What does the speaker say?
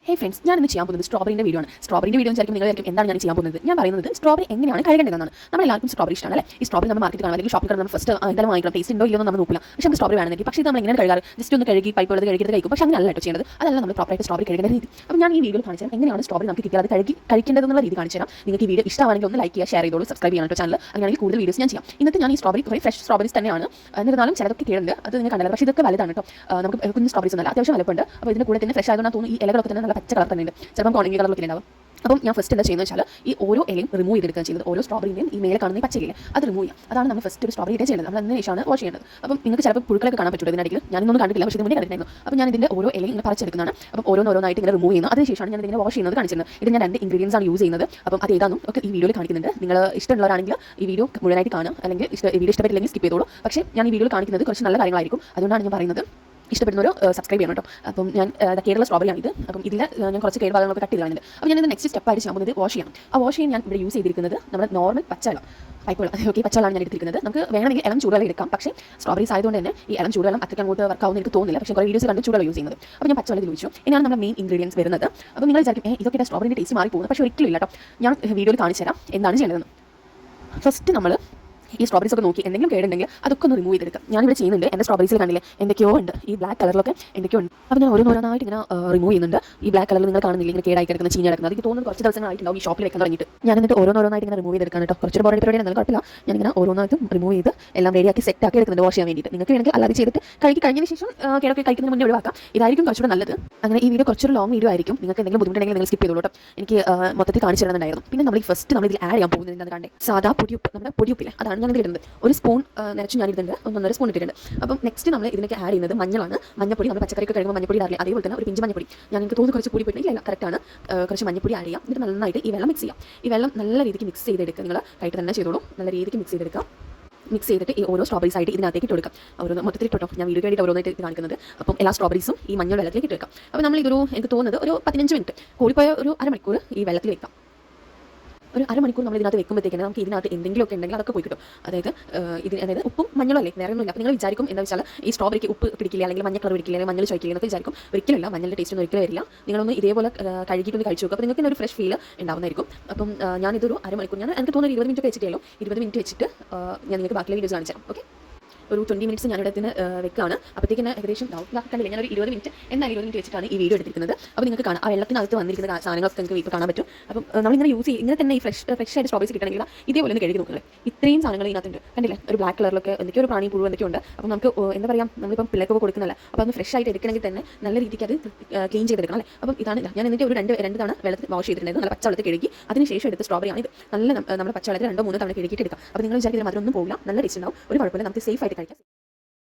ഹേ friends, ഞാൻ ഇന്ന് ചെയ്യാൻ പോകുന്നത് സ്ട്രോബറിൻ്റെ വീഡിയോ ആണ്. സ്ട്രോബറിൻ്റെ വീഡിയോ വിചാരിക്കും നിങ്ങൾ എന്താണ് ഞാൻ ചെയ്യാൻ പോകുന്നത്. ഞാൻ പറയുന്നത് സ്ട്രോബറി എങ്ങനെയാണ് കഴുകേണ്ടതെന്നാണ്. നമ്മളെല്ലാവർക്കും സ്ട്രോബറി ഇഷ്ടമാണ് അല്ലേ? ഈ സ്ട്രോബറി നമ്മൾ മാർക്കറ്റ് കാണാൻ അല്ലെങ്കിൽ ഷോപ്പിൽ നമ്മൾ ഫസ്റ്റ് എന്തായാലും വാങ്ങിക്കണം, ടേസ്റ്റ് ഉണ്ടോ ഇല്ലയോ നമ്മൾ നോക്കില്ല. പക്ഷേ നമുക്ക് സ്ട്രോബറി വേണമെങ്കിൽ പക്ഷേ നമ്മൾ എങ്ങനെ കഴുകാറ്, ജസ്റ്റ് ഒന്ന് കഴുകി പൈപ്പ് വെള്ളത്തിൽ കഴുകിയത് കഴിക്കും. പക്ഷേ അങ്ങനെ അല്ല ചെയ്യുന്നത്. അതല്ല നമ്മൾ പ്രോപ്പറായിട്ട് സ്ട്രോബറി കഴുകേണ്ട രീതി. അപ്പോൾ ഞാൻ ഈ വീഡിയോയിൽ കാണിച്ചു തരാം എങ്ങനെയാണ് സ്ട്രോബറി നമുക്ക് കിട്ടിയാൽ അത് കഴുകി കഴിക്കേണ്ടതെന്നുള്ള രീതി കാണിച്ചു തരാം. നിങ്ങൾക്ക് ഈ വീഡിയോ ഇഷ്ടമാണെങ്കിൽ ഒന്ന് ലൈക്ക് ചെയ്യുക, ഷെയർ ചെയ്തോളൂ, സബ്സ്ക്രൈബ് ചെയ്യാൻ ചാനൽ. അങ്ങനെയാണെങ്കിൽ കൂടുതൽ വീഡിയോസ് ഞാൻ ചെയ്യാം. ഇന്നത്തെ ഞാൻ ഈ സ്ട്രോബറി കുറേ ഫ്രഷ് സ്ട്രോബറീസ് തന്നെയാണ്. എന്നിരുന്നാലും ചിലതൊക്കെ കേടുണ്ട്, അത് നിങ്ങൾ കണ്ടത്. പക്ഷേ ഇതൊക്കെ വലുതാണ് കേട്ടോ. നമുക്ക് കുഞ്ഞ് സ്ട്രോബറീസ് ഒന്നല്ല, അത്യാവശ്യം വലുപ്പമുണ്ട്. അപ്പോൾ ഇതിൻ്റെ കൂടെ തന്നെ ഫ്രഷ് ആയതുകൊണ്ട് തോന്നുന്നു ഈ ഇലകളൊക്കെ തന്നെ നല്ല പച്ച കളർ തന്നെ ഉണ്ട്. ചിലപ്പോൾ ഉണങ്ങിയ കളറൊക്കെ ഉണ്ടാവും. അപ്പം ഞാൻ ഫസ്റ്റ് എന്താ ചെയ്യുന്നത് വെച്ചാൽ ഈ ഓരോ ഇലയും റിമൂവ് ചെയ്തെടുക്കുകയാണ് ചെയ്യുന്നത്. ഓരോ സ്ട്രോബറിൻ്റെയും ഈ മേലെ കാണുന്ന ഈ പച്ചയില അത് റിമൂവ് ചെയ്യാം. അതാണ് നമ്മൾ ഫസ്റ്റ് ഒരു സ്ട്രോബറി ഇട്ടേ ചെയ്യുന്നത്. നമ്മൾ അതിന് ശേഷമാണ് വാഷ് ചെയ്യുന്നത്. അപ്പം നിങ്ങൾക്ക് ചിലപ്പോൾ പുഴുക്കളൊക്കെ കാണാൻ പറ്റും ഇതിനിടയ്ക്ക്. ഞാനൊന്നും കണ്ടിട്ടില്ല, പക്ഷേ ഇത് മുന്നേ കണ്ടിട്ടുണ്ടായിരുന്നു. അപ്പോൾ ഞാൻ ഇതിൻ്റെ ഓരോ ഇലയും ഇങ്ങനെ പറിച്ചെടുക്കുന്നതാണ്. അപ്പം ഓരോന്നായിട്ട് ഇങ്ങനെ റിമൂവ് ചെയ്യുന്നത്. അതിനുശേഷമാണ് ഞാൻ ഇതിങ്ങനെ വാഷ് ചെയ്യുന്നത് കാണിച്ചിരുന്നത്. ഇത് ഞാൻ 2 ഇൻഗ്രീഡിയൻസ് ആണ് യൂസ് ചെയ്യുന്നത്. അപ്പം അത് ഏതാണെന്നും ഒക്കെ ഈ വീഡിയോയിൽ കാണിക്കുന്നുണ്ട്. നിങ്ങൾ ഇഷ്ടമുള്ളവരാണെങ്കിൽ ഈ വീഡിയോ മുഴുവനായിട്ട് കാണാം, അല്ലെങ്കിൽ വീഡിയോ ഇഷ്ടപ്പെട്ടില്ലെങ്കിൽ സ്കിപ്പ് ചെയ്തോളൂ. പക്ഷേ ഞാൻ ഈ വീഡിയോയിൽ കാണിക്കുന്നത് കുറച്ച് നല്ല കാര്യങ്ങളായിരിക്കും. അതുകൊണ്ടാണ് ഞാൻ പറയുന്നത്. ഇഷ്ടപ്പെടുന്നവരോ സബ്സ്ക്രൈബ് ചെയ്യണം കേട്ടോ. അപ്പം ഞാൻ കേരള സ്ട്രോബറിയാണ് ഇത്. അപ്പം ഇതിൽ ഞാൻ കുറച്ച് കേടുഭാഗങ്ങളൊക്കെ കട്ട് ചെയ്ത് കളഞ്ഞിട്ടുണ്ട്. അപ്പോൾ ഞാനിത് നെക്സ്റ്റ് സ്റ്റെപ്പായിട്ട് ചെയ്യാൻ പോകുന്നത് വാഷ് ചെയ്യണം. ആ വാഷ് ചെയ്യാൻ ഞാൻ ഇവിടെ യൂസ് ചെയ്തിരിക്കുന്നത് നമ്മുടെ നോർമൽ പച്ചവെള്ളം, പൈപ്പുവെള്ളം. ഓക്കെ, പച്ചവെള്ളമാണ് ഞാൻ എടുത്തിരിക്കുന്നത്. നമുക്ക് വേണമെങ്കിൽ ഇളം ചൂടുവെള്ളം എടുക്കാം. പക്ഷേ സ്ട്രോബറീസ് ആയതുകൊണ്ട് തന്നെ ഈ ഇളം ചൂടുവെള്ളം അത്രയ്ക്ക് അങ്ങോട്ട് വർക്കാവുന്ന എനിക്ക് തോന്നുന്നില്ല. പക്ഷേ കുറേ വീഡിയോസ് കണ്ട് ചൂടുവെള്ളം യൂസ് ചെയ്യുന്നത്. അപ്പോൾ ഞാൻ പച്ചവെള്ളം ഉപയോഗിച്ചു. ഇനിയാണ് നമ്മുടെ മെയിൻ ഇൻഗ്രീഡിയൻസ് വരുന്നത്. അപ്പോൾ നിങ്ങൾ വിചാരിക്കും ഇതൊക്കെ സ്ട്രോബറിൻ്റെ ടേസ്റ്റ് മാറി പോകുന്നത്. പക്ഷേ ഒരിക്കലും ഇല്ല കേട്ടോ. ഞാൻ വീഡിയോയിൽ കാണിച്ചു തരാം എന്താണ് ചെയ്യേണ്ടതെന്ന്. ഫസ്റ്റ് നമ്മൾ ഈ സ്ട്രോബറീസ് ഒക്കെ നോക്കി എന്തെങ്കിലും കേടുണ്ടെങ്കിൽ അതൊക്കെ ഒന്ന് റിമൂവ് ചെയ്തെടുക്കാം. ഞാനിവിടെ ചെയ്യുന്നുണ്ട്. എൻ്റെ സ്ട്രോബറീസിൽ കണ്ടില്ലേ എന്തൊക്കെയോ ഉണ്ട്, ഈ ബ്ലാക്ക് കളറിലൊക്കെ എന്തൊക്കെയോ ഉണ്ട്. അപ്പോൾ ഞാൻ ഓരോന്നായിട്ട് ഇങ്ങനെ റിമൂവ് ചെയ്യുന്നുണ്ട്. ഈ ബ്ലാക്ക് കളറിൽ നിങ്ങൾ കാണുന്നില്ല ഇങ്ങനെ കേടായി കിടക്കുന്ന ചീഞ്ഞ കിടക്കുന്നത്. എനിക്ക് തോന്നുന്നു കുറച്ച് ദിവസങ്ങളായിട്ടുണ്ടാവും ഈ ഷോപ്പിൽ വെക്കാൻ തുടങ്ങിയിട്ട്. ഞാൻ എന്നിട്ട് ഓരോന്നായിട്ട് ഇങ്ങനെ റിമൂവ് ചെയ്തെടുക്കാൻ കേട്ടോ. കുറച്ചൊരു ബോഡി പരിപാടി എന്നാലും കുഴപ്പമില്ല. ഞാനിങ്ങനെ ഓരോന്നായിട്ടും റിമൂവ് ചെയ്ത് എല്ലാം റെഡിയാക്കി സെറ്റാക്കി എടുക്കുന്നുണ്ട് വാഷ് ചെയ്യാൻ വേണ്ടിയിട്ട്. നിങ്ങൾക്ക് വേണമെങ്കിൽ അല്ലാതെ ചെയ്തിട്ട് കഴിഞ്ഞതിന് ശേഷം കേടൊക്കെ കഴിക്കുന്നതിന് മുന്നേ ഒഴിവാക്കാം. ഇതായിരിക്കും കുറച്ചുകൂടെ നല്ലത്. അങ്ങനെ ഈ വീഡിയോ കുറച്ചൊരു ലോങ് വീഡിയോ ആയിരിക്കും. നിങ്ങൾക്ക് എന്തെങ്കിലും ബുദ്ധിമുട്ടുണ്ടെങ്കിൽ നിങ്ങൾ സ്കിപ്പ് ചെയ്തോളൂ കേട്ടോ. എനിക്ക് മൊത്തത്തിൽ കാണിച്ചു തരുന്നുണ്ടായിരുന്നു. പിന്നെ നമ്മൾ ഈ ഫസ്റ്റ് നമ്മൾ ഇതിൽ ആഡ് ചെയ്യാൻ പോകുന്നത് എന്താണെന്ന് കണ്ടേ, സാധാ പൊടിയുപ്പ്, നമ്മുടെ പൊടിയുപ്പില്ല, അതാണ് ഞാൻ ഇതിൽ ഇടുന്നത്. ഒരു സ്പൂൺ നിറച്ച് ഞാൻ ഇടുന്നുണ്ട്, 1.5 സ്പൂൺ ഇട്ടിട്ടുണ്ട്. അപ്പം നെക്സ്റ്റ് നമ്മൾ ഇതിലേക്ക് ആഡ് ചെയ്യുന്നത് മഞ്ഞളാണ്. മഞ്ഞപ്പൊടി നമ്മൾ പച്ചക്കറിയൊക്കെ കഴിയുമ്പോൾ മഞ്ഞപ്പൊടി ഇടാറില്ല, അതേപോലെ തന്നെ ഒരു പിഞ്ച് മഞ്ഞപ്പൊടി. ഞാൻ എനിക്ക് തോന്നുന്നു കുറച്ച് കൂടി പോയിട്ടില്ല, കറക്റ്റാണ്. കുറച്ച് മഞ്ഞപ്പൊടി ആഡ് ചെയ്യാം. എന്നിട്ട് നന്നായിട്ട് ഈ വെള്ളം മിക്സ് ചെയ്യാം. ഈ വെള്ളം നല്ല രീതിക്ക് മിക്സ് ചെയ്തെടുക്കുക. നിങ്ങൾ കൈയിട്ട് തന്നെ ചെയ്തോളൂ. നല്ല രീതിക്ക് മിക്സ് ചെയ്തെടുക്കാം. മിക്സ് ചെയ്തിട്ട് ഈ ഓരോ സ്ട്രോബറീസ് ആയിട്ട് ഇതിനകത്തേക്ക് ഇട്ട് കൊടുക്കാം. ഓരോ മൊത്തത്തിൽ ഇട്ടോ, ഞാൻ വീഡിയോ വേണ്ടിയിട്ട് ഓരോന്നായിട്ട് കാണിക്കുന്നത്. അപ്പം എല്ലാ സ്ട്രോബറീസും ഈ മഞ്ഞൾ വെള്ളത്തിലേക്ക് ഇട്ട് വെക്കാം. അപ്പോൾ നമ്മൾ ഇതൊരു എനിക്ക് തോന്നുന്നത് ഒരു 15 മിനിറ്റ്, കൂടിപ്പോയ ഒരു അരമണിക്കൂർ ഈ വെള്ളത്തിൽ വെക്കാം. ഒരു അരമണിക്കൂർ നമ്മൾ ഇതിനകത്ത് വെക്കുമ്പോഴത്തേക്കാണ് നമുക്ക് ഇതിനകത്ത് എന്തെങ്കിലുമൊക്കെ ഉണ്ടെങ്കിൽ അതൊക്കെ പോയി കിട്ടും. അതായത് ഉപ്പും മഞ്ഞളും അല്ലേ, വേറെ ഒന്നുമില്ല. അപ്പോൾ നിങ്ങൾ വിചാരിക്കും എന്താ വെച്ചാൽ ഈ സ്ട്രോബറിക്ക് ഉപ്പ് പിടിക്കില്ല, അല്ലെങ്കിൽ മഞ്ഞൾ കളർ പിടിക്കില്ല, അല്ലെങ്കിൽ മഞ്ഞൾ ചോദിക്കില്ല എന്നൊക്കെ വിചാരിക്കും. ഒരിക്കലില്ല, മഞ്ഞളുടെ ടേസ്റ്റ് ഒന്നും ഒരിക്കലും വരില്ല. നിങ്ങളൊന്ന് ഇതേപോലെ കഴുകിയിട്ടൊന്ന് കഴിച്ചു നോക്കുക. അപ്പോൾ നിങ്ങൾക്ക് ഒരു ഫ്രഷ് ഫീൽ ഉണ്ടാവുന്നതായിരിക്കും. അപ്പം ഞാനിതൊരു അരമണിക്കൂർ, എനിക്ക് തോന്നുന്നു 20 മിനിറ്റ് വെച്ചിട്ടേ ഉള്ളൂ. 20 മിനിറ്റ് വെച്ചിട്ട് ഞാൻ നിങ്ങൾക്ക് ബാക്കിയുള്ള വീഡിയോസ് കാണിച്ചു തരാം. ഓക്കെ, ഒരു 20 മിനിറ്റ്സ് ഞാനിവിടെ നിന്ന് വെക്കുകയാണ്. അപ്പോഴത്തേക്ക് ഏകദേശം കണ്ടില്ല, ഞാനൊരു 20 മിനിറ്റ് വെച്ചിട്ടാണ് ഈ വീഡിയോ എടുത്തിരിക്കുന്നത്. അപ്പോൾ നിങ്ങൾക്ക് കാണാം ആ വെള്ളത്തിനകത്ത് വന്നിരിക്കുന്ന സാധനങ്ങളൊക്കെ നിങ്ങൾക്ക് ഇപ്പോൾ കാണാൻ പറ്റും. അപ്പം നമ്മളിങ്ങനെ യൂസ് ചെയ്യും, ഇങ്ങനെ തന്നെ ഈ ഫ്രഷ് ആയിട്ട് സ്ട്രോബറീസ് കിട്ടണമെങ്കിൽ ഇതേപോലെ ഒന്ന് കഴുകി നോക്കുക. ഇത്രയും സാധനങ്ങൾ ഇതിനകത്തുണ്ട്, കണ്ടില്ലേ? ഒരു ബ്ലാക്ക് കളറിലൊക്കെ എന്തൊക്കെയോ ഒരു പ്രാണി പുഴു എന്തൊക്കെയുണ്ട്. അപ്പം നമുക്ക് എന്താ പറയുക, നമ്മളിപ്പം പിള്ളേർക്കൊക്കെ കൊടുക്കുന്നതല്ല. അപ്പോൾ അത് ഫ്രഷ് ആയിട്ട് എടുക്കണമെങ്കിൽ തന്നെ നല്ല രീതിക്ക് അത് ക്ലീൻ ചെയ്തെടുക്കണം അല്ലേ. അപ്പം ഇതാണ് ഞാൻ എന്നിട്ട് ഒരു രണ്ട് തവണ വെള്ളത്തിൽ വാഷ് ചെയ്തിട്ടുണ്ടായിരുന്നു. നല്ല പച്ചവെള്ളത്തിൽ കഴുകി അതിനുശേഷം എടുത്ത സ്ട്രോബറിയാണ് ഇത്. നല്ല നമ്മുടെ പച്ചവെള്ളത്തിൽ 2-3 തവണ കഴുകിയിട്ട് എടുക്കാം. അപ്പോൾ നിങ്ങൾ വിചാരിക്കുന്നത് അതിലൊന്നും പോകില്ല, നല്ല ടേസ്റ്റ് ഉണ്ടാവും, ഒരു കുഴപ്പമില്ല, നമുക്ക് സേഫ് ആയിട്ട് കഴിക്കാം.